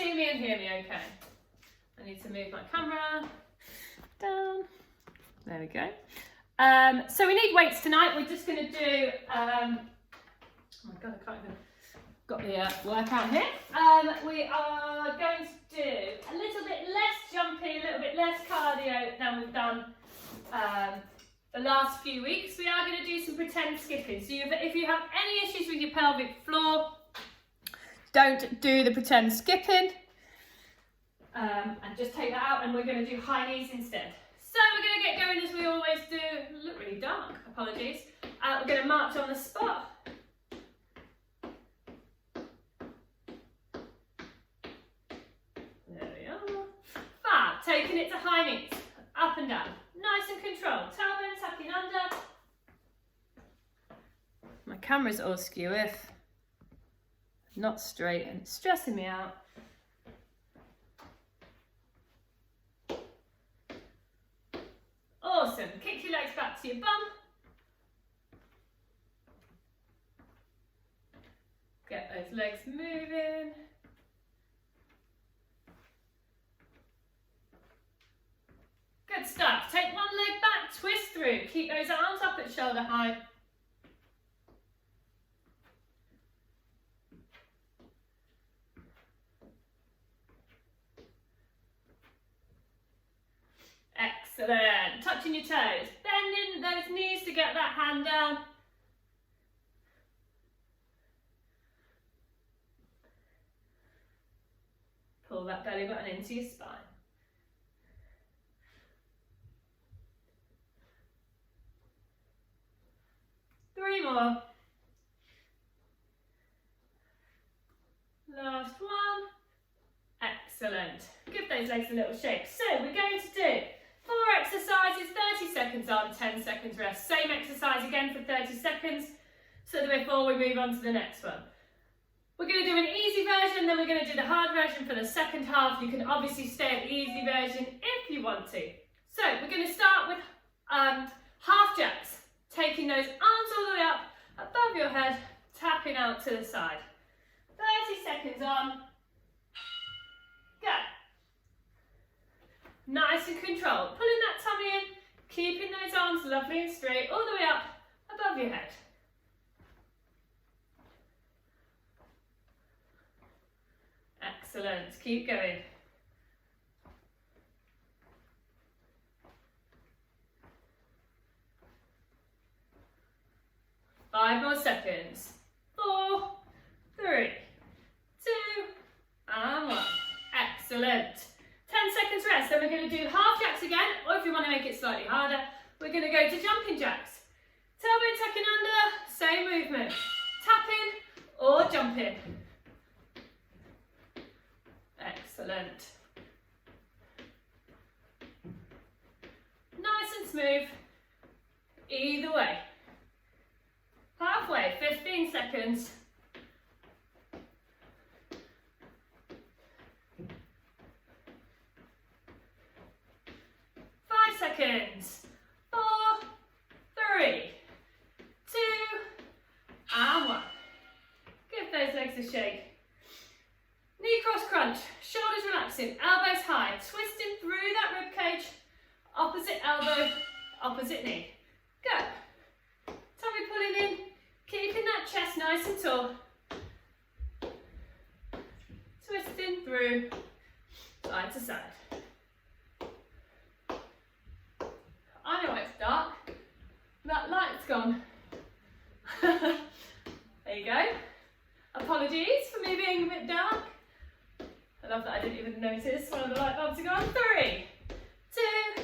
see me and hear me okay? I need to move my camera down. There we go. So we need weights tonight. We're just going to do, oh my God, I can't even, got the workout here. We are going to do a little bit less jumpy, a little bit less cardio than we've done the last few weeks. We are going to do some pretend skipping. So if you have any issues with your pelvic floor, don't do the pretend skipping. And just take that out, and we're going to do high knees instead. So we're going to get going as we always do. It look really dark, apologies. We're going to march on the spot. There we are. Fab, taking it to high knees, up and down. Nice and controlled. Tailbone tucking under. My camera's all skew if not straight, and it's stressing me out. Awesome. Kick your legs back to your bum. Get those legs moving. Good stuff. Take one leg back, twist through. Keep those arms up at shoulder height. Excellent. Touching your toes. Bending those knees to get that hand down. Pull that belly button into your spine. Three more. Last one. Excellent. Give those legs a little shake. So we're going to do 4 exercises, 30 seconds on, 10 seconds rest. Same exercise again for 30 seconds, so that before we move on to the next one. We're going to do an easy version, then we're going to do the hard version for the second half. You can obviously stay at the easy version if you want to. So we're going to start with half jacks, taking those arms all the way up above your head, tapping out to the side. 30 seconds on. Go. Nice and controlled. Pulling that tummy in, keeping those arms lovely and straight, all the way up above your head. Excellent. Keep going. Five more seconds. 4, 3, 2, and 1. Excellent. 10 seconds rest. Then we're going to do half jacks again, or if you want to make it slightly harder, we're going to go to jumping jacks. Tailbone tucking under, same movement. Tapping or jumping. Excellent. Nice and smooth. Either way. Halfway, 15 seconds. 5 seconds. 4, 3, 2, and 1. Give those legs a shake. Knee cross crunch, shoulders relaxing, elbows high, twisting through that rib cage. Opposite elbow, opposite knee. Go. Tummy pulling in, keeping that chest nice and tall. Twisting through, side to side. I know it's dark. That light's gone. There you go. Apologies for me being a bit dark. I love that I didn't even notice one of the light bulbs are gone. 3, 2,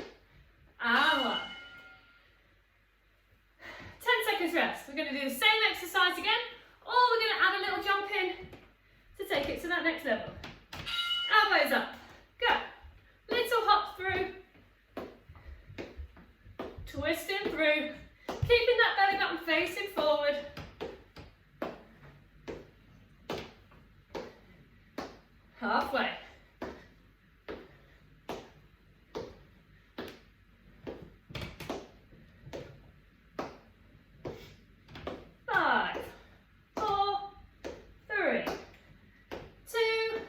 and 1. 10 seconds rest. We're going to do the same exercise again, or we're going to add a little jump in to take it to that next level. Elbows up. Go. Little hop through. Twisting through. Keeping that belly button facing forward. Halfway. 5, 4, 3, 2,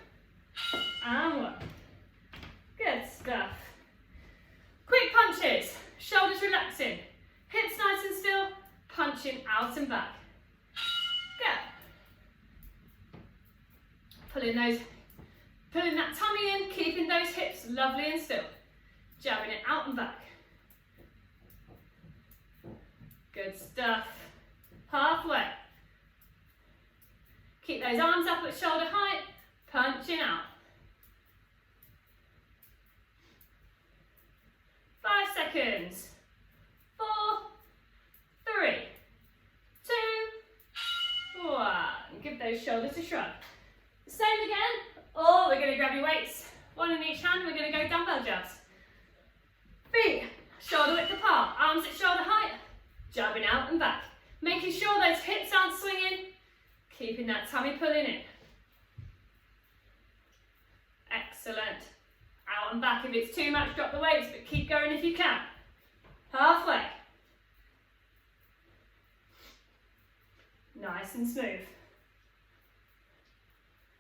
Pulling that tummy in, keeping those hips lovely and still. Jabbing it out and back. Good stuff. Halfway. Keep those arms up at shoulder height, punching out. 5 seconds. 4, 3, 2, 1. Give those shoulders a shrug. Same again. Oh, we're going to grab your weights. One in each hand. We're going to go dumbbell jabs. Feet shoulder width apart. Arms at shoulder height. Jabbing out and back. Making sure those hips aren't swinging. Keeping that tummy pulling in. Excellent. Out and back. If it's too much, drop the weights, but keep going if you can. Halfway. Nice and smooth.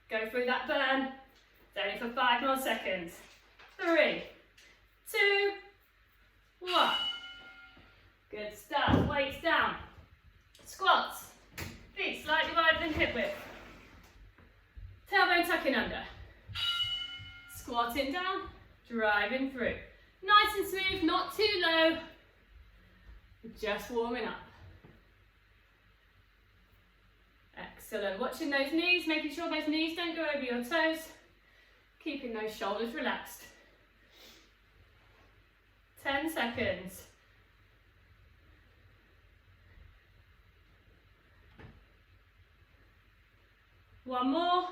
Go through that burn. It's only for 5 more seconds. 3, 2, 1. Good stuff. Weights down. Squats. Feet slightly wider than hip width. Tailbone tucking under. Squatting down. Driving through. Nice and smooth, not too low. Just warming up. Excellent. Watching those knees, making sure those knees don't go over your toes. Keeping those shoulders relaxed. 10 seconds. One more.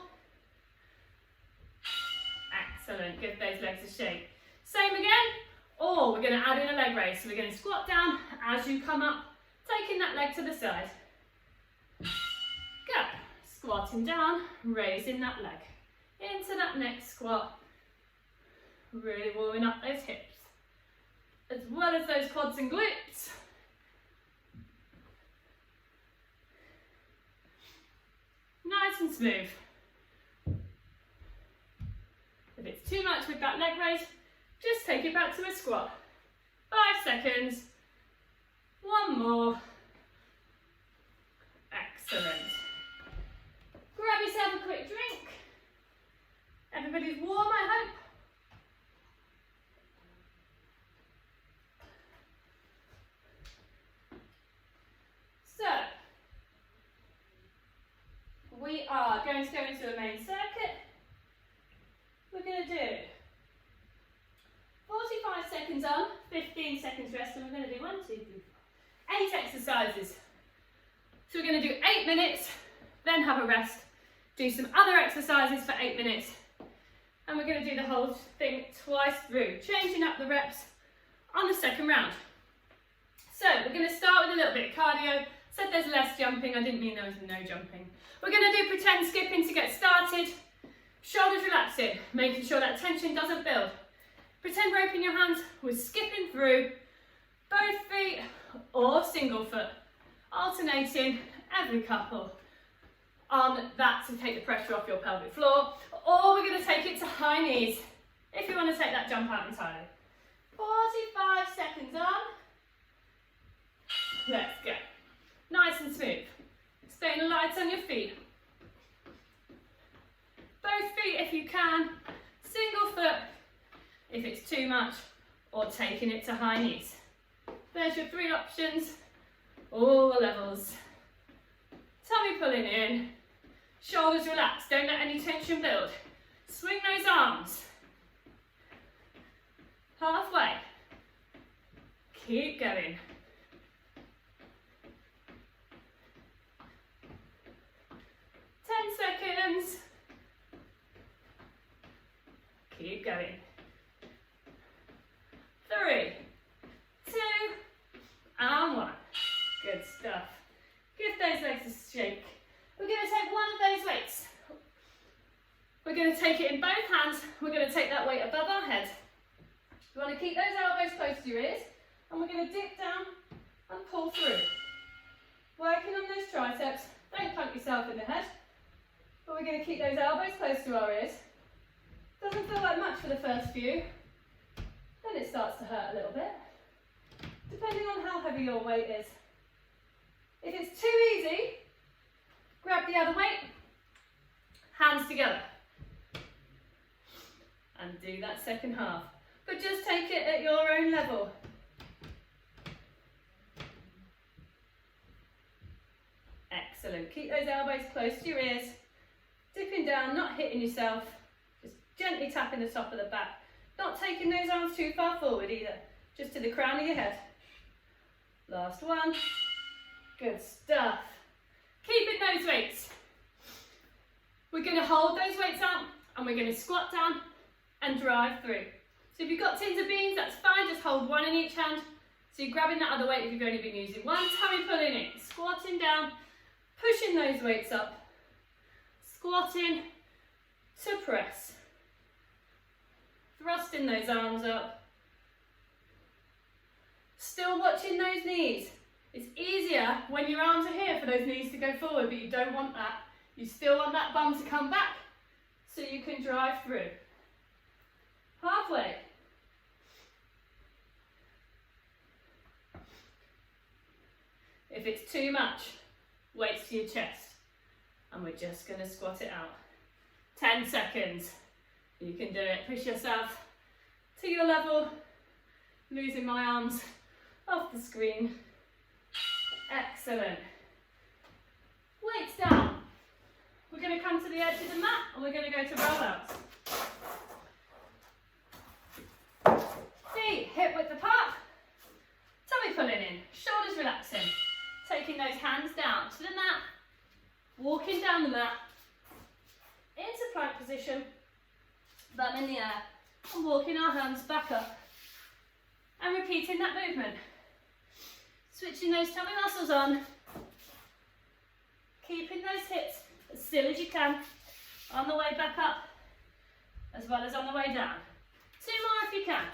Excellent. Give those legs a shake. Same again. Or we're going to add in a leg raise. So we're going to squat down as you come up, taking that leg to the side. Go. Squatting down, raising that leg. Into that next squat. Really warming up those hips. As well as those quads and glutes. Nice and smooth. If it's too much with that leg raise, just take it back to a squat. 5 seconds. One more. Excellent. Grab yourself a quick drink. Everybody's warm, I hope. So, we are going to go into a main circuit. We're going to do 45 seconds on, 15 seconds rest, and we're going to do 1, 2, 3, 4, 8 exercises. So we're going to do 8 minutes, then have a rest, do some other exercises for 8 minutes, and we're going to do the whole thing twice through, changing up the reps on the second round. So we're going to start with a little bit of cardio. Said there's less jumping, I didn't mean there was no jumping. We're going to do pretend skipping to get started. Shoulders relaxing, making sure that tension doesn't build. Pretend rope in your hands, we're skipping through both feet or single foot, alternating every couple on that to take the pressure off your pelvic floor, or we're going to take it to high knees if you want to take that jump out entirely. 45 seconds on. Let's go. Nice and smooth. Staying light on your feet. Both feet if you can. Single foot if it's too much, or taking it to high knees. There's your 3 options. All the levels. Tummy pulling in. Shoulders relaxed. Don't let any tension build. Swing those arms. Halfway. Keep going. 10 seconds. Keep going. 3, 2, and 1. Good stuff. Give those legs a shake. We're going to take one of those weights. We're going to take it in both hands. We're going to take that weight above our head. You want to keep those elbows close to your ears, and we're going to dip down and pull through. Working on those triceps. Don't plunk yourself in the head, but we're going to keep those elbows close to our ears. Doesn't feel like much for the first few, then it starts to hurt a little bit, depending on how heavy your weight is. If it's too easy, grab the other weight, hands together. and do that second half. But just take it at your own level. Excellent. Keep those elbows close to your ears. Dipping down, not hitting yourself. Just gently tapping the top of the back. Not taking those arms too far forward either. Just to the crown of your head. Last one. Good stuff. Keeping those weights. We're going to hold those weights up and we're going to squat down and drive through. So if you've got tins of beans, that's fine. Just hold one in each hand. So you're grabbing that other weight if you've only been using one. Tummy pulling in. Squatting down. Pushing those weights up. Squatting to press. Thrusting those arms up. Still watching those knees. It's easier when your arms are here for those knees to go forward, but you don't want that. You still want that bum to come back so you can drive through. Halfway. If it's too much, weights to your chest. And we're just going to squat it out. 10 seconds. You can do it. Push yourself to your level. Losing my arms off the screen. Excellent. Weights down. We're going to come to the edge of the mat and we're going to go to rollouts. Feet hip width apart. Tummy pulling in. Shoulders relaxing. Taking those hands down to the mat. Walking down the mat. Into plank position. Bum in the air. And walking our hands back up. And repeating that movement. Switching those tummy muscles on. Keeping those hips as still as you can on the way back up as well as on the way down. 2 more if you can.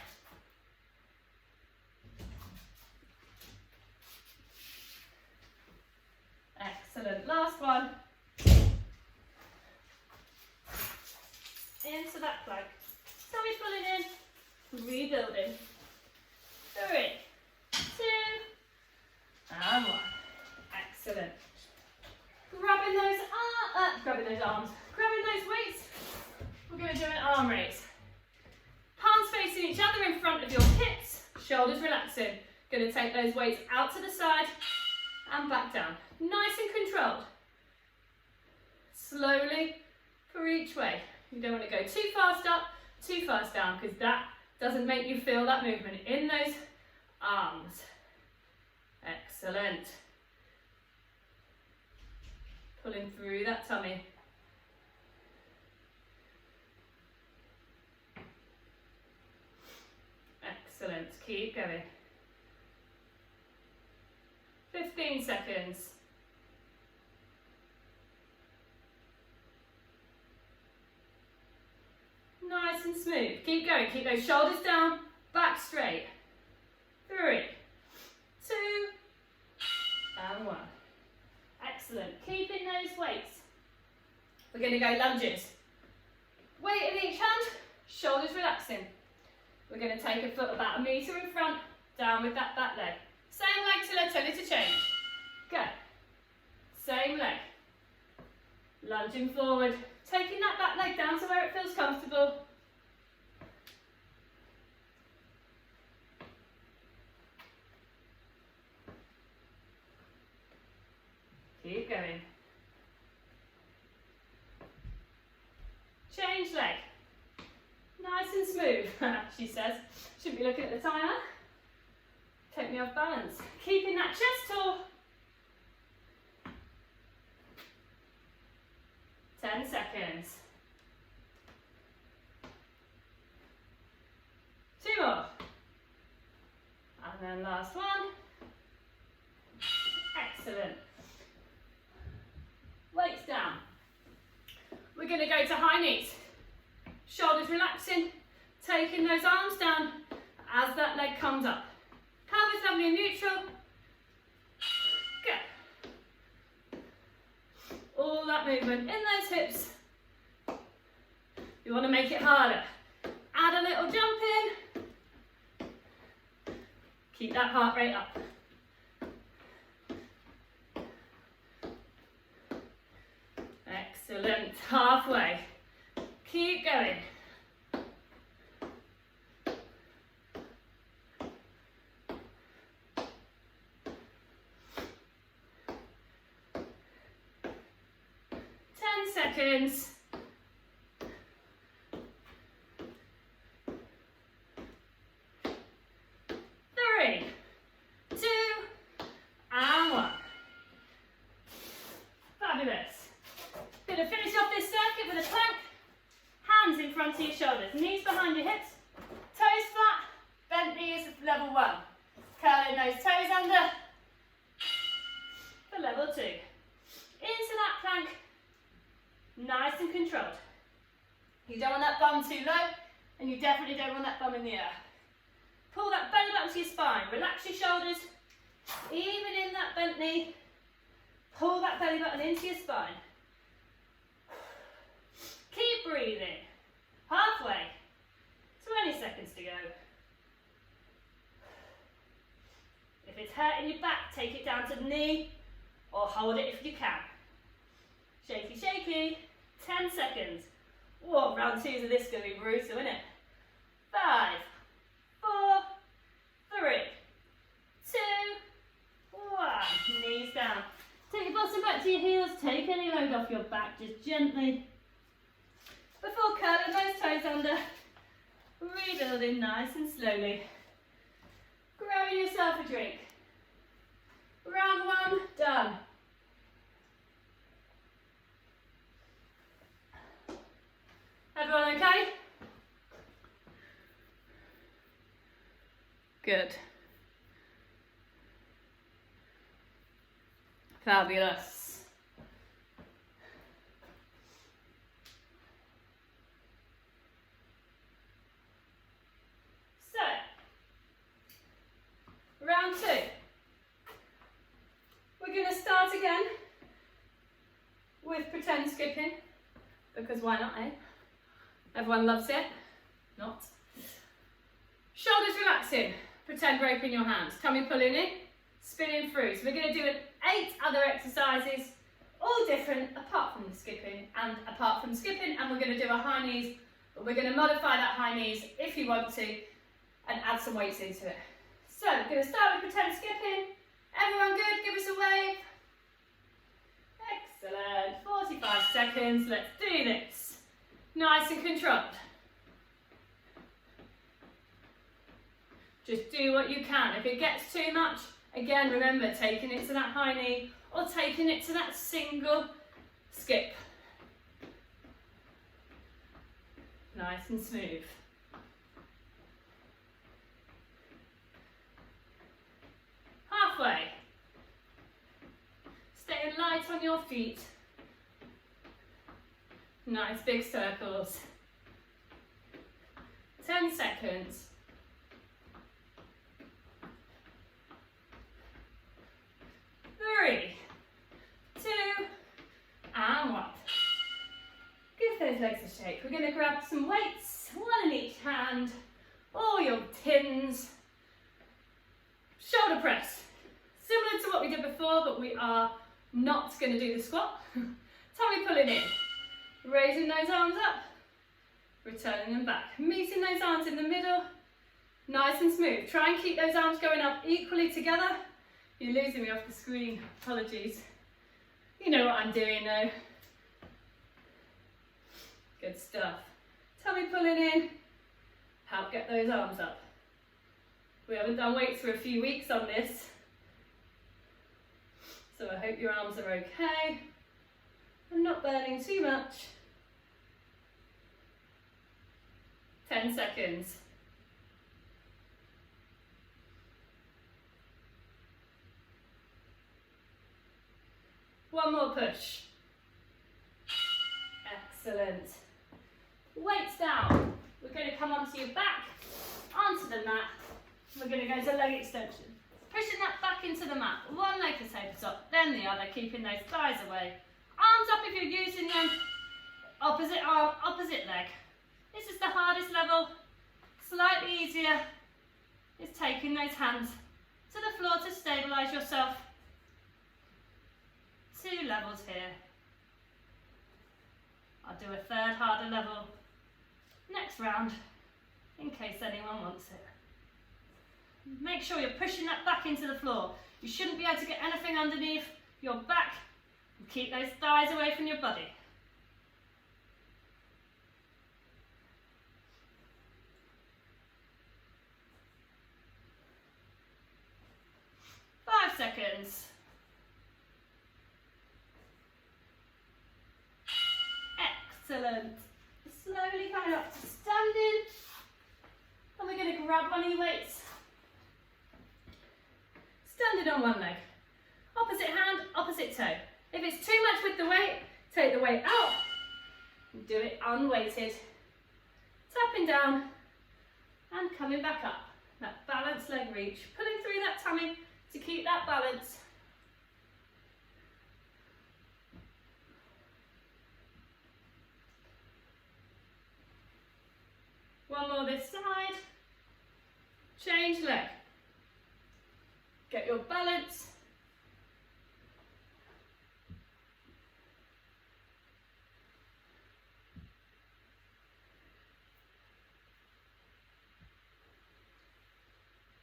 Excellent. Last one. Into that plank. Tummy pulling in, rebuilding. 3, 2, and 1. Excellent. Grabbing those arms, grabbing those weights. We're going to do an arm raise. Palms facing each other in front of your hips, shoulders relaxing. Going to take those weights out to the side and back down. Nice and controlled. Slowly for each way. You don't want to go too fast up, too fast down, because that doesn't make you feel that movement in those arms. Excellent. Pulling through that tummy. Excellent. Keep going. 15 seconds. Nice and smooth. Keep going. Keep those shoulders down, back straight. 3, 2, and 1. Excellent. Keeping those weights. We're going to go lunges. Weight in each hand, shoulders relaxing. We're going to take a foot about 1 metre in front, down with that back leg. Same leg till I tell you to change. Go. Same leg. Lunging forward, taking that back leg down to where it feels comfortable. Keep going. Change leg. Nice and smooth, she says. Shouldn't be looking at the timer. Take me off balance. Keeping that chest tall. 10 seconds. 2 more. And then last one. Excellent. Weights down. We're going to go to high knees. Shoulders relaxing. Taking those arms down as that leg comes up. Pelvis lovely and neutral. Go. All that movement in those hips. You want to make it harder. Add a little jump in. Keep that heart rate up. Excellent. Halfway. Keep going. seconds. 3, 2, and 1. Fabulous. Going to finish off this circuit with a plank. Hands in front of your shoulders, knees behind your hips, toes flat, bent knees level 1. Curling those toes under for level 2. Into that plank, nice and controlled. You don't want that bum too low, and you definitely don't want that bum in the air. Pull that belly button to your spine, relax your shoulders, even in that bent knee, pull that belly button into your spine. Keep breathing. Halfway. 20 seconds to go. If it's hurting your back, take it down to the knee or hold it if you can. Shaky, shaky. 10 seconds. Whoa, round 2s of this is going to be brutal, isn't it? 5, 4, 3, 2, 1. Knees down. Take your bottom back to your heels. Take any load off your back, just gently. Before curling those toes under, rebuilding nice and slowly. Grab yourself a drink. Round 1, done. Everyone okay? Good. Fabulous. Round 2. We're going to start again with pretend skipping, because why not, eh? Everyone loves it. Not. Shoulders relaxing, pretend rope in your hands, tummy pulling in, spinning through. So we're going to do 8 other exercises, all different apart from the skipping, and we're going to do our high knees, but we're going to modify that high knees if you want to, and add some weights into it. So, we're going to start with pretend skipping. Everyone good? Give us a wave. Excellent. 45 seconds. Let's do this. Nice and controlled. Just do what you can. If it gets too much, again, remember, taking it to that high knee or taking it to that single skip. Nice and smooth. Halfway. Staying light on your feet. Nice big circles. 10 seconds. 3, 2, and 1. Give those legs a shake. We're going to grab some weights, one in each hand, or your tins. Shoulder press. Similar to what we did before, but we are not going to do the squat. Tummy pulling in. Raising those arms up. Returning them back. Meeting those arms in the middle. Nice and smooth. Try and keep those arms going up equally together. You're losing me off the screen. Apologies. You know what I'm doing though. Good stuff. Tummy pulling in. Help get those arms up. We haven't done weights for a few weeks on this. So I hope your arms are okay and not burning too much. 10 seconds. One more push. Excellent. Weights down. We're going to come onto your back, onto the mat. We're going to go to leg extension. Pushing that back into the mat. One leg to tabletop, then the other, keeping those thighs away. Arms up if you're using them. Opposite arm, opposite leg. This is the hardest level. Slightly easier is taking those hands to the floor to stabilise yourself. 2 levels here. I'll do a third harder level next round in case anyone wants it. Make sure you're pushing that back into the floor. You shouldn't be able to get anything underneath your back. And keep those thighs away from your body. seconds. Excellent. Slowly coming up to standing. And we're going to grab one of your weights. Standing on one leg. Opposite hand, opposite toe. If it's too much with the weight, take the weight out. And do it unweighted. Tapping down and coming back up. That balanced leg reach. Pulling through that tummy to keep that balance. One more this side. Change leg. Get your balance.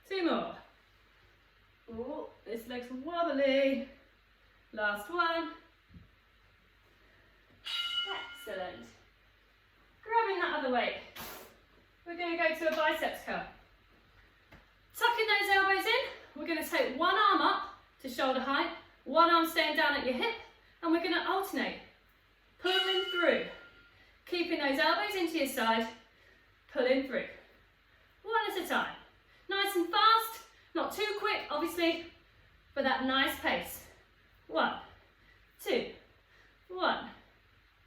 Two more. Oh, this leg's wobbly. Last one. Excellent. Grabbing that other weight. We're going to go to a biceps curl. Tucking those elbows in. We're going to take one arm up to shoulder height, one arm staying down at your hip, and we're going to alternate. Pulling through. Keeping those elbows into your side, pulling through. One at a time. Nice and fast, not too quick, obviously, but that nice pace. 1, 2, 1,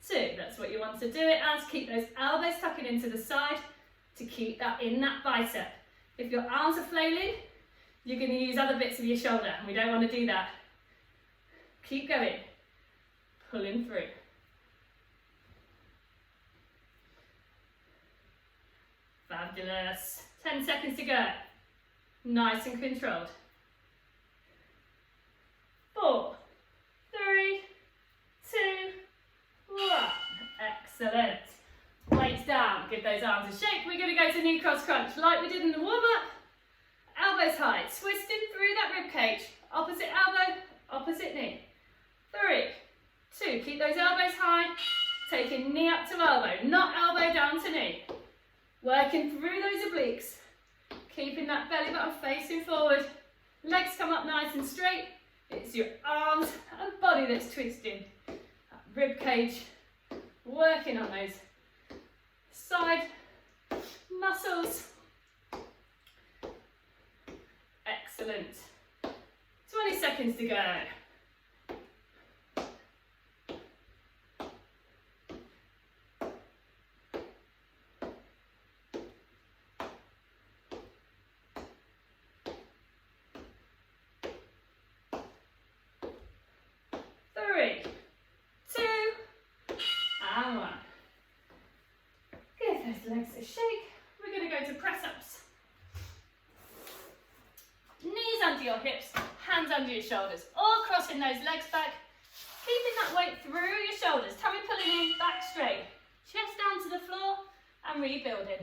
2. That's what you want to do it as. Keep those elbows tucking into the side to keep that in that bicep. If your arms are flailing, you're going to use other bits of your shoulder, and we don't want to do that. Keep going, pulling through. Fabulous. 10 seconds to go. Nice and controlled. 4, 3, 2, 1. Excellent. Weights down. Give those arms a shake. We're going to go to knee cross crunch like we did in the warm-up. Elbows high. Twisting through that rib cage. Opposite elbow, opposite knee. 3, 2. Keep those elbows high. Taking knee up to elbow, not elbow down to knee. Working through those obliques. Keeping that belly button facing forward. Legs come up nice and straight. It's your arms and body that's twisting. That rib cage. Working on those side muscles. Excellent. 20 seconds to go. Legs a shake. We're going to go to press ups. Knees under your hips, hands under your shoulders, all crossing those legs back, keeping that weight through your shoulders, tummy pulling in, back straight, chest down to the floor and rebuilding.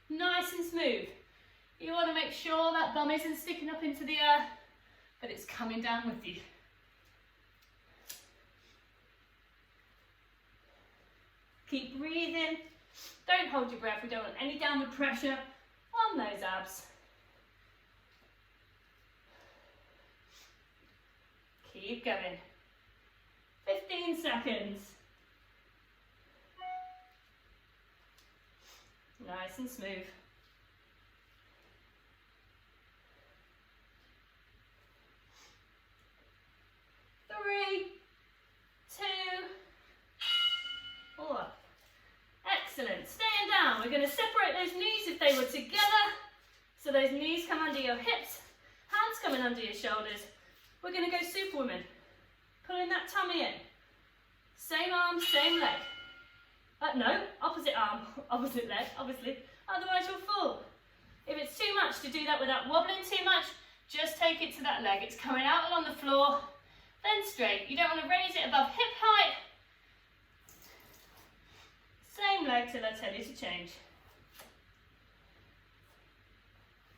Nice and smooth. You want to make sure that bum isn't sticking up into the air, but it's coming down with you. Keep breathing. Don't hold your breath, we don't want any downward pressure on those abs. Keep going. 15 seconds. Nice and smooth. 3, 2, 4. Excellent. Staying down. We're going to separate those knees if they were together. So those knees come under your hips, hands coming under your shoulders. We're going to go Superwoman. Pulling that tummy in. Same arm, same leg. No, opposite arm, opposite leg, obviously. Otherwise you'll fall. If it's too much to do that without wobbling too much, just take it to that leg. It's coming out along the floor, then straight. You don't want to raise it above hip height. Same leg till I tell you to change.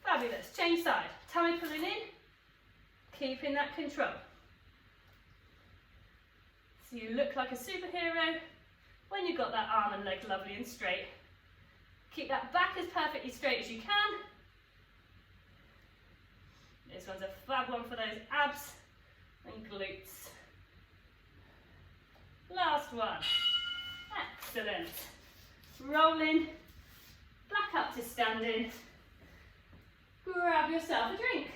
Fabulous. Change side. Tummy pulling in, keeping that control. So you look like a superhero when you've got that arm and leg lovely and straight. Keep that back as perfectly straight as you can. This one's a fab one for those abs and glutes. Last one. Excellent. Rolling back up to standing. Grab yourself a drink.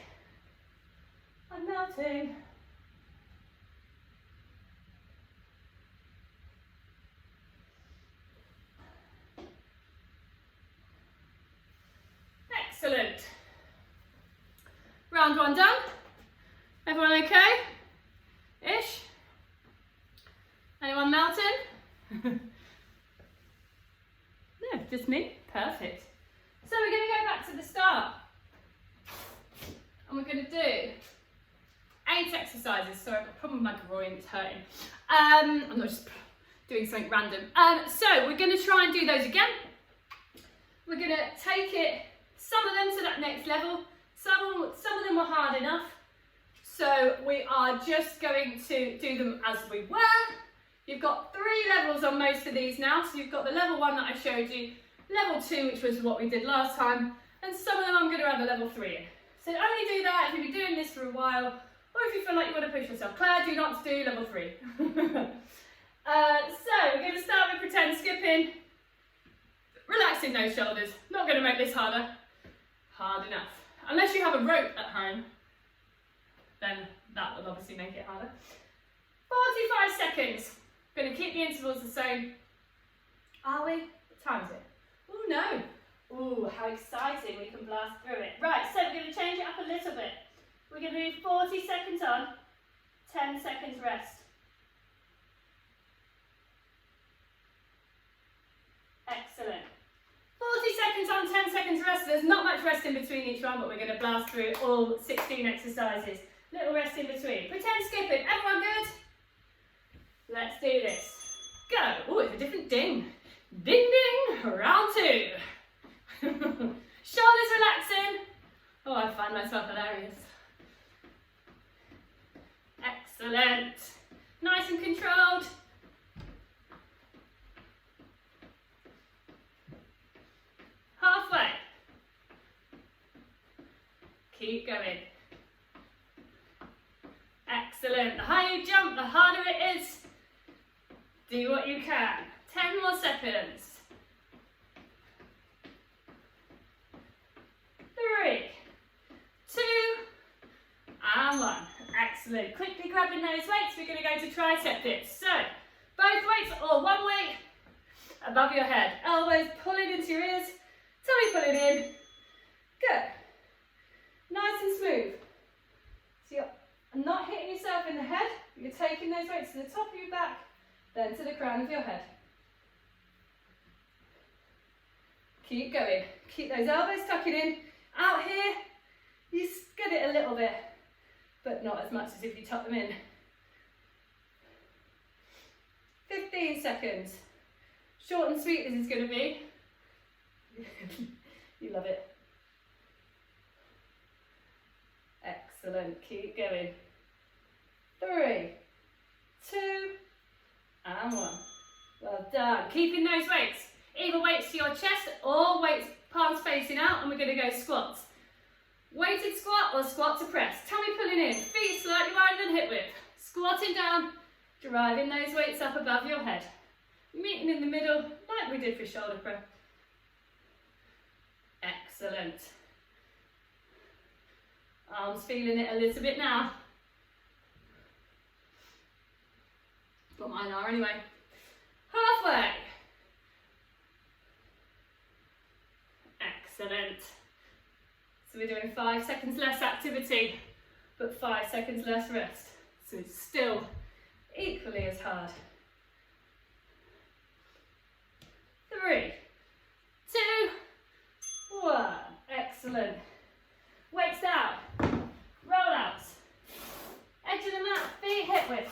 I'm melting. Excellent. Round one done. Everyone okay? Ish? Anyone melting? No, just me. Perfect. So we're going to go back to the start. And we're going to do 8 exercises. Sorry, I've got a problem with my groin, it's hurting. I'm not just doing something random. So we're going to try and do those again. We're going to take it, some of them to that next level. Some of them were hard enough. So we are just going to do them as we were. You've got 3 levels on most of these now. So you've got the level 1 that I showed you, level 2, which was what we did last time, and some of them I'm going to add a level 3 in. So only do that if you've been doing this for a while, or if you feel like you want to push yourself. Claire, do not do level 3. So we're going to start with pretend skipping. Relaxing those shoulders. Not going to make this harder. Hard enough. Unless you have a rope at home, then that will obviously make it harder. 45 seconds. Going to keep the intervals the same. Are we? What time is it? Oh no. Oh, how exciting, we can blast through it. Right, so we're going to change it up a little bit. We're going to do 40 seconds on, 10 seconds rest. Excellent. 40 seconds on, 10 seconds rest. There's not much rest in between each one, but we're going to blast through all 16 exercises. Little rest in between. Pretend skipping. Everyone good? Let's do this. Go. Oh, it's a different ding. Ding ding. Round 2. Shoulders relaxing. Oh, I find myself hilarious. Excellent. Nice and controlled. Halfway. Keep going. Excellent. The higher you jump, the harder it is. Do what you can. 10 more seconds. 3, 2, and 1. Excellent. Quickly grabbing those weights, we're going to go to tricep dips. So, both weights or one weight above your head. Elbows pulling into your ears. Tummy pulling in. Good. Nice and smooth. So you're not hitting yourself in the head. You're taking those weights to the top of your back, then to the crown of your head. Keep going. Keep those elbows tucking in. Out here, you scud it a little bit, but not as much as if you tuck them in. 15 seconds. Short and sweet this is going to be. You love it. Excellent. Keep going. 3, 2, and 1. Well done. Keeping those weights. Either weights to your chest or weights palms facing out, and we're going to go squats. Weighted squat or squat to press. Tummy pulling in, feet slightly wider than hip width. Squatting down, driving those weights up above your head. Meeting in the middle, like we did for shoulder press. Excellent. Arms feeling it a little bit now. Well, mine are anyway. Halfway. Excellent. So we're doing 5 seconds less activity, but 5 seconds less rest. So it's still equally as hard. 3, 2, 1. Excellent. Weights down. Roll outs. Edge of the mat, feet hip width.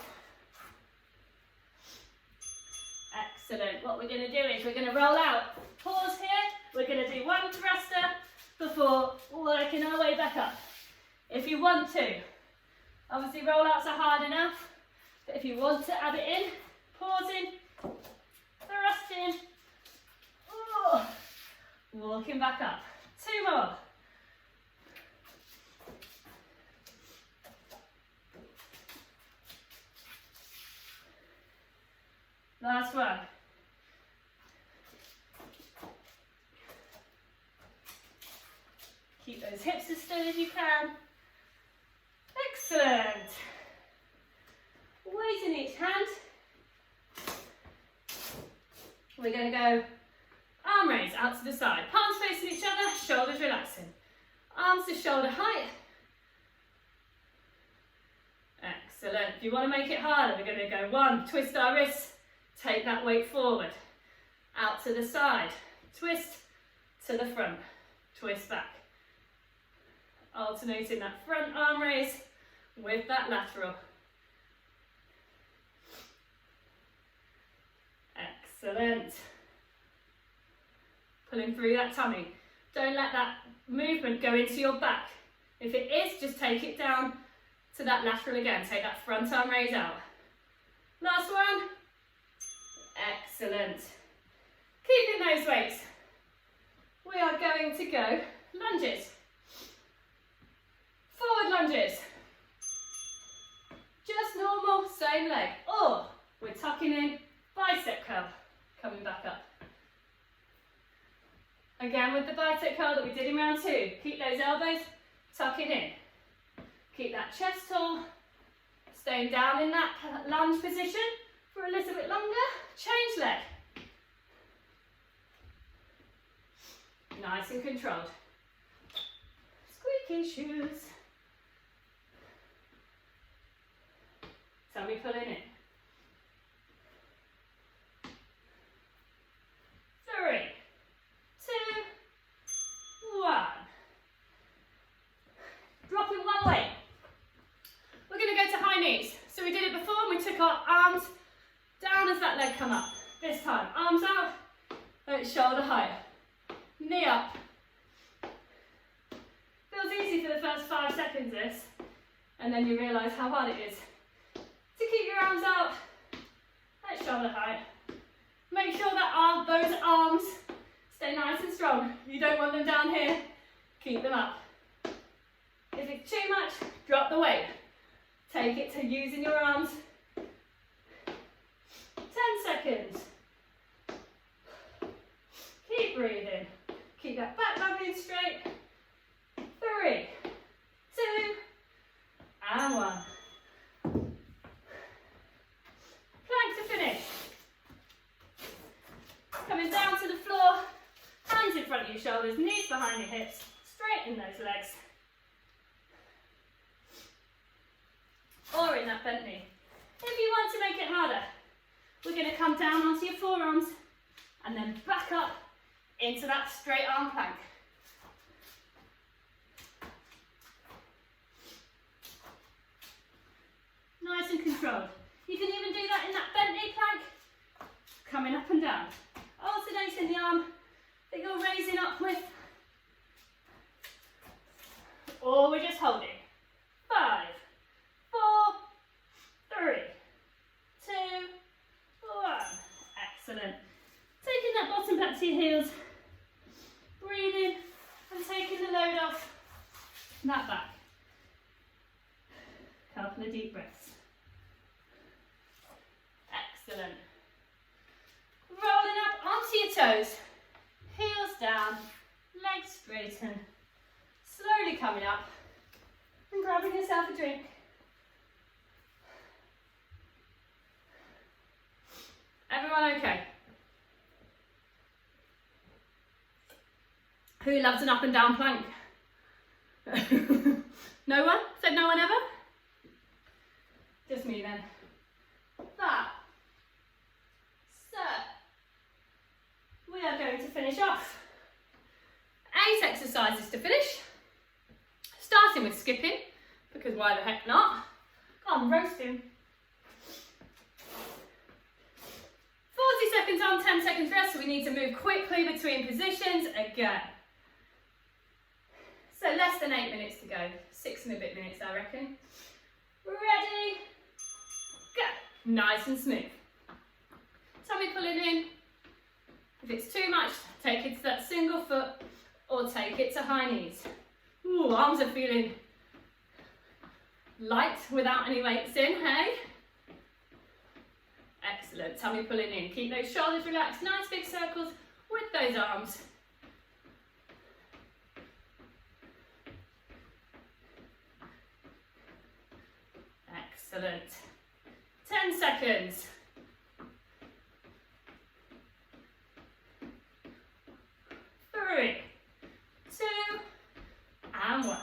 Excellent. What we're going to do is we're going to roll out. Pause here. We're going to do one thruster before working our way back up. If you want to. Obviously rollouts are hard enough, but if you want to add it in, pausing, thrusting, oh, walking back up. 2 more. Keep those hips as still as you can. Excellent. Weight in each hand. We're going to go arm raise out to the side. Palms facing each other, shoulders relaxing. Arms to shoulder height. Excellent. If you want to make it harder, we're going to go 1, twist our wrists, take that weight forward, out to the side, twist to the front, twist back. Alternating that front arm raise with that lateral. Excellent. Pulling through that tummy. Don't let that movement go into your back. If it is, just take it down to that lateral again. Take that front arm raise out. Last one. Excellent. Keeping those weights. We are going to go lunges. Forward lunges. Just normal, same leg. Or we're tucking in, bicep curl, coming back up. Again with the bicep curl that we did in round 2. Keep those elbows, tuck it in. Keep that chest tall, staying down in that lunge position for a little bit longer. Change leg. Nice and controlled. Squeaky shoes. Tummy pulling in. 3, 2, 1. Dropping one weight. We're going to go to high knees. So we did it before and we took our arms down as that leg come up. This time, arms out, at shoulder height. Knee up. Feels easy for the first 5 seconds this, and then you realise how hard it is to keep your arms out at shoulder height. Make sure that those arms stay nice and strong. You don't want them down here, keep them up. If it's too much, drop the weight. Take it to using your arms. 10 seconds. Keep breathing. Keep that back leg in straight. 3, 2, and 1. Plank to finish. Coming down to the floor, hands in front of your shoulders, knees behind your hips, straighten those legs. Or in that bent knee. If you want to make it harder, we're going to come down onto your forearms and then back up into that straight arm plank. Nice and controlled. You can even do that in that bent knee plank, coming up and down. Alternating the arm that you're raising up with. Or we're just holding. 5, 4, 3, 2, 1. Excellent. Taking that bottom back to your heels. Breathing and taking the load off that back. Couple of deep breaths. Excellent. Rolling up onto your toes. Heels down, legs straighten. Slowly coming up and grabbing yourself a drink. Everyone okay? Who loves an up and down plank? No one? Said no one ever? Just me then. That. So, we are going to finish off. 8 exercises to finish. Starting with skipping, because why the heck not? I'm roasting. 40 seconds on, 10 seconds rest, so we need to move quickly between positions again. So less than 8 minutes to go, 6 and a bit minutes I reckon. Ready, go. Nice and smooth. Tummy pulling in. If it's too much, take it to that single foot or take it to high knees. Ooh, arms are feeling light without any weights in, hey? Excellent, tummy pulling in. Keep those shoulders relaxed, nice big circles with those arms. Excellent. 10 seconds. 3, 2, and 1.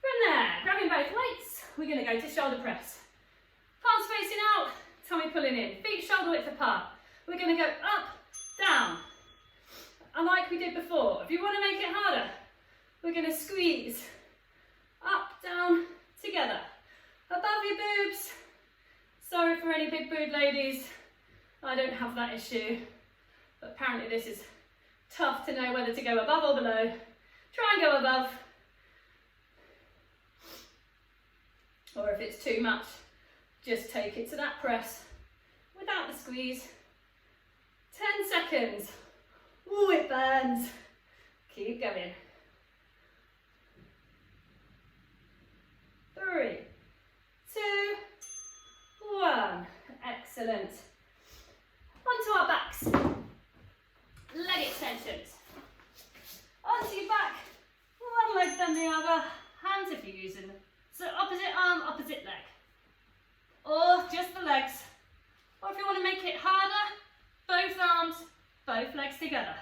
From there, grabbing both weights, we're going to go to shoulder press. Palms facing out, tummy pulling in, feet shoulder width apart. We're going to go up, down, and like we did before. If you want to make it harder, we're going to squeeze up, down, together. Above your boobs. Sorry for any big boob ladies, I don't have that issue, but apparently this is tough to know whether to go above or below. Try and go above. Or if it's too much, just take it to that press without the squeeze. 10 seconds. Ooh, it burns. Keep going. 3, 2, 1. Excellent. Onto our backs. Leg extensions. Onto your back. One leg then the other. Hands if you're using them. So opposite arm, opposite leg. Or just the legs. Or if you want to make it harder, both arms, both legs together.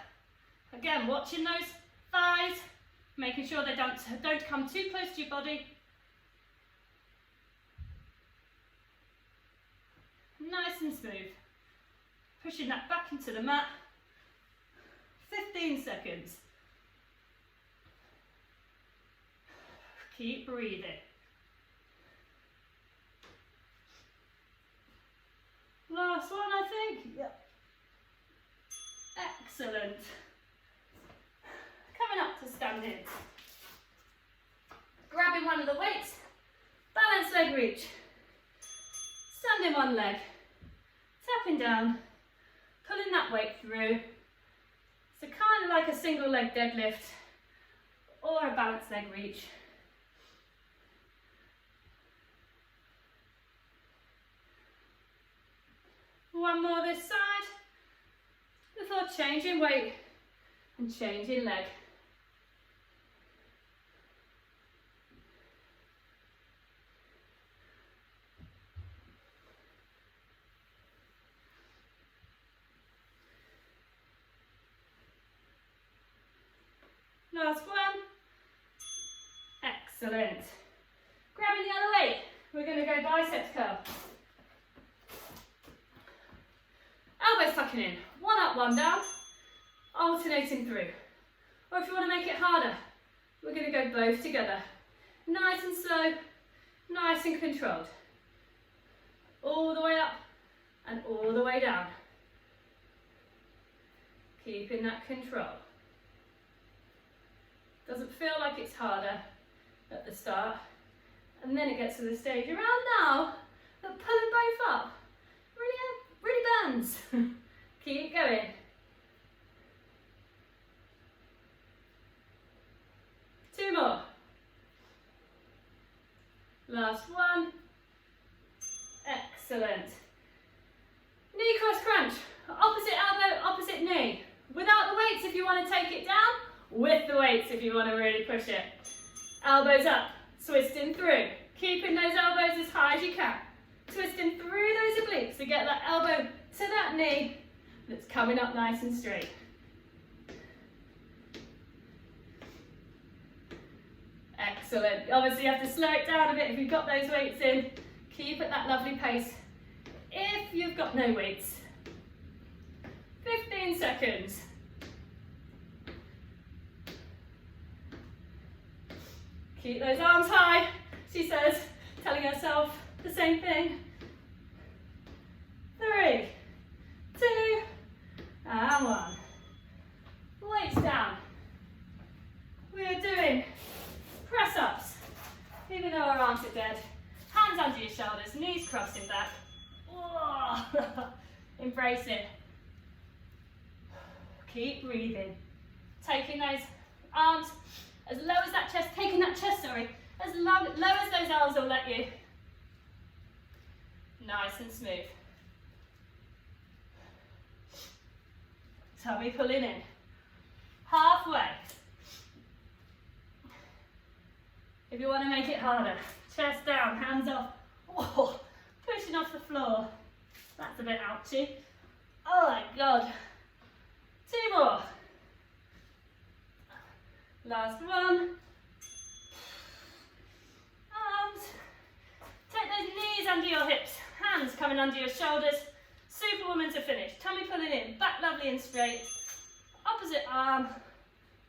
Again, watching those thighs, making sure they don't come too close to your body. Nice and smooth. Pushing that back into the mat. 15 seconds. Keep breathing. Last one, I think. Yep. Excellent. Coming up to standing. Grabbing one of the weights. Balance leg reach. Standing one leg. Tapping down. Pulling that weight through. So kind of like a single leg deadlift or a balanced leg reach. One more this side before changing weight and changing leg. Last one. Excellent. Grabbing the other weight, we're going to go biceps curl. Elbows tucking in, one up, one down, alternating through. Or if you want to make it harder, we're going to go both together. Nice and slow, nice and controlled. All the way up and all the way down. Keeping that control. Doesn't feel like it's harder at the start, and then it gets to the stage around now that pulling both up really burns. Keep going. Two more. Last one. Excellent. Knee cross crunch. Opposite elbow, opposite knee. Without the weights if you want to take it down. With the weights if you want to really push it. Elbows up, twisting through. Keeping those elbows as high as you can. Twisting through those obliques to get that elbow to that knee that's coming up nice and straight. Excellent. Obviously you have to slow it down a bit if you've got those weights in. Keep at that lovely pace if you've got no weights. 15 seconds. Keep those arms high, she says, telling herself the same thing. 3, 2, and 1. Weights down. We are doing press-ups, even though our arms are dead. Hands under your shoulders, knees crossing back. Whoa. Embrace it. Keep breathing. Taking those arms as low as that chest, taking that chest, sorry, as low as those arms will let you. Nice and smooth. Tummy pulling in. Halfway. If you want to make it harder, chest down, hands off, Oh, pushing off the floor. That's a bit ouchy. Oh my God. 2 more. Last one. Arms. Take those knees under your hips. Hands coming under your shoulders. Superwoman to finish. Tummy pulling in. Back lovely and straight. Opposite arm.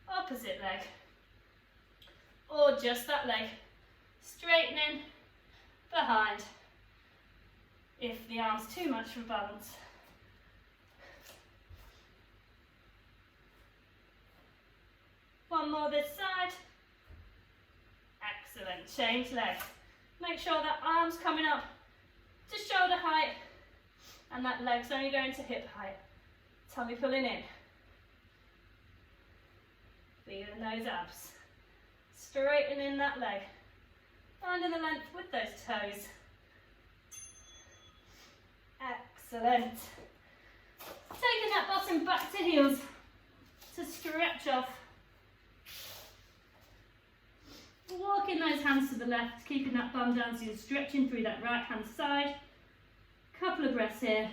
Opposite leg. Or just that leg. Straightening behind. If the arm's too much for balance. One more this side. Excellent. Change legs. Make sure that arm's coming up to shoulder height and that leg's only going to hip height. Tummy pulling in. Feeling those abs. Straightening that leg. Finding the length with those toes. Excellent. Taking that bottom back to heels to stretch off. Walking those hands to the left, keeping that bum down so you're stretching through that right hand side. Couple of breaths here.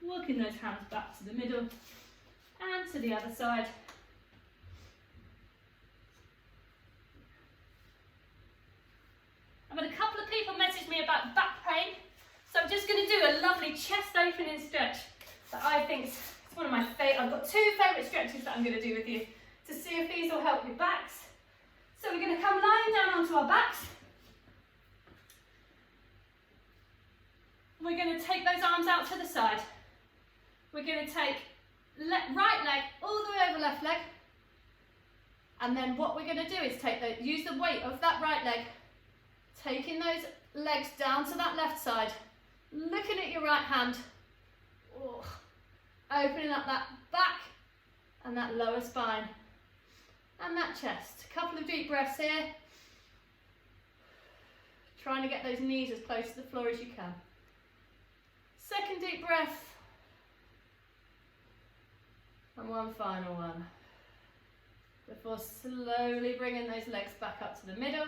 Walking those hands back to the middle and to the other side. I've had a couple of people message me about back pain, so I'm just going to do a lovely chest opening stretch that I think is one of my favourite. I've got 2 favourite stretches that I'm going to do with you to see if these will help your backs. So we're going to come lying down onto our backs. We're going to take those arms out to the side. We're going to take right leg all the way over left leg. And then what we're going to do is use the weight of that right leg, taking those legs down to that left side, looking at your right hand, opening up that back and that lower spine and that chest. A couple of deep breaths here, trying to get those knees as close to the floor as you can. Second deep breath, and one final one, before slowly bringing those legs back up to the middle,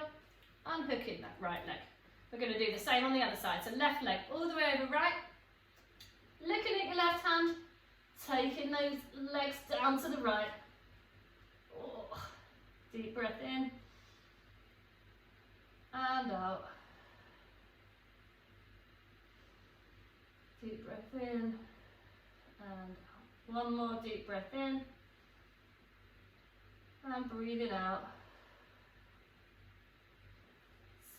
unhooking that right leg. We're going to do the same on the other side. So left leg all the way over right, looking at your left hand, taking those legs down to the right. Deep breath in and out. Deep breath in and out. One more deep breath in and breathing out.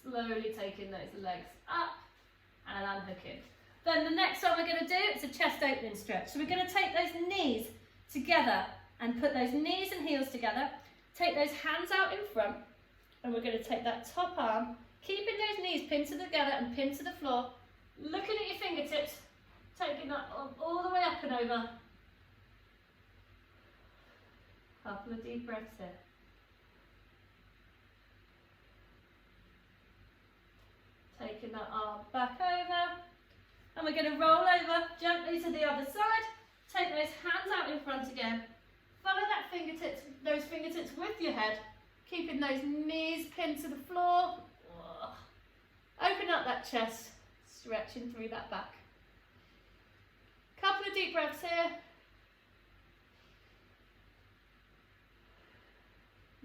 Slowly taking those legs up and unhooking. Then the next one we're going to do is a chest opening stretch. So we're going to take those knees together and put those knees and heels together. Take those hands out in front and we're going to take that top arm, keeping those knees pinned together and pinned to the floor, looking at your fingertips, taking that all the way up and over. Couple of deep breaths here. Taking that arm back over, and we're going to roll over gently to the other side. Take those hands out in front again. Follow those fingertips with your head, keeping those knees pinned to the floor. Open up that chest, stretching through that back. Couple of deep breaths here.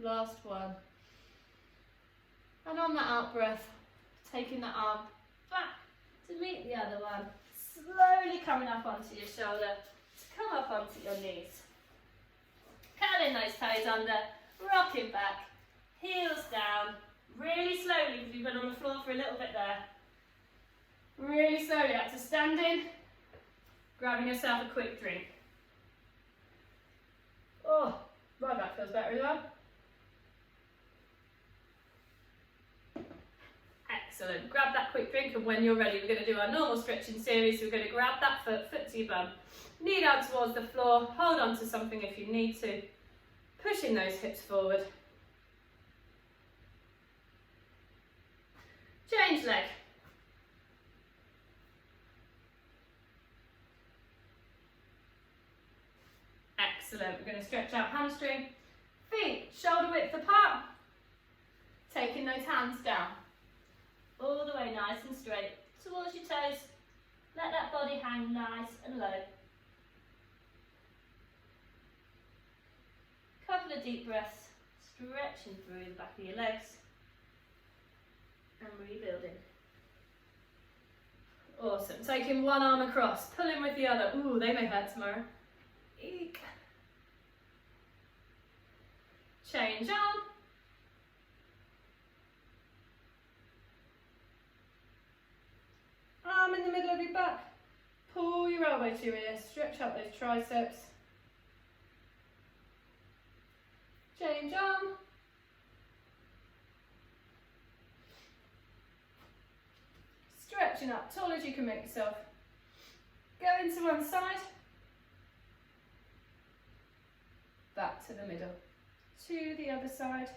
Last one. And on that out breath, taking that arm back to meet the other one. Slowly coming up onto your shoulder, to come up onto your knees. Curling those toes under, rocking back, heels down, really slowly because you've been on the floor for a little bit there. Really slowly up to standing, grabbing yourself a quick drink. Oh, my back feels better as well. Excellent. Grab that quick drink, and when you're ready, we're going to do our normal stretching series. We're going to grab that foot to your bum, knee down towards the floor, hold on to something if you need to, pushing those hips forward. Change leg. Excellent. We're going to stretch out hamstring, feet shoulder width apart, taking those hands down. all the way nice and straight towards your toes. Let that body hang nice and low. Couple of deep breaths, stretching through the back of your legs and rebuilding. Awesome. Taking one arm across, pulling with the other. Ooh, they may hurt tomorrow. Eek. Change arm. Arm in the middle of your back. Pull your elbow to your ear. Stretch out those triceps. Change arm. Stretching up, tall as you can make yourself. Go into one side. Back to the middle. To the other side.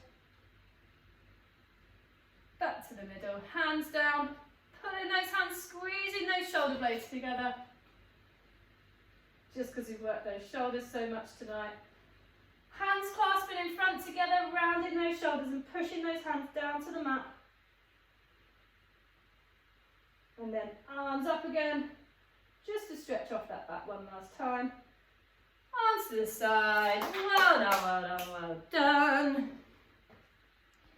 Back to the middle. Hands down. Pulling those hands, squeezing those shoulder blades together. Just because we've worked those shoulders so much tonight. Hands clasping in front together, rounding those shoulders and pushing those hands down to the mat. And then arms up again, just to stretch off that back one last time. Arms to the side. Well done, well done,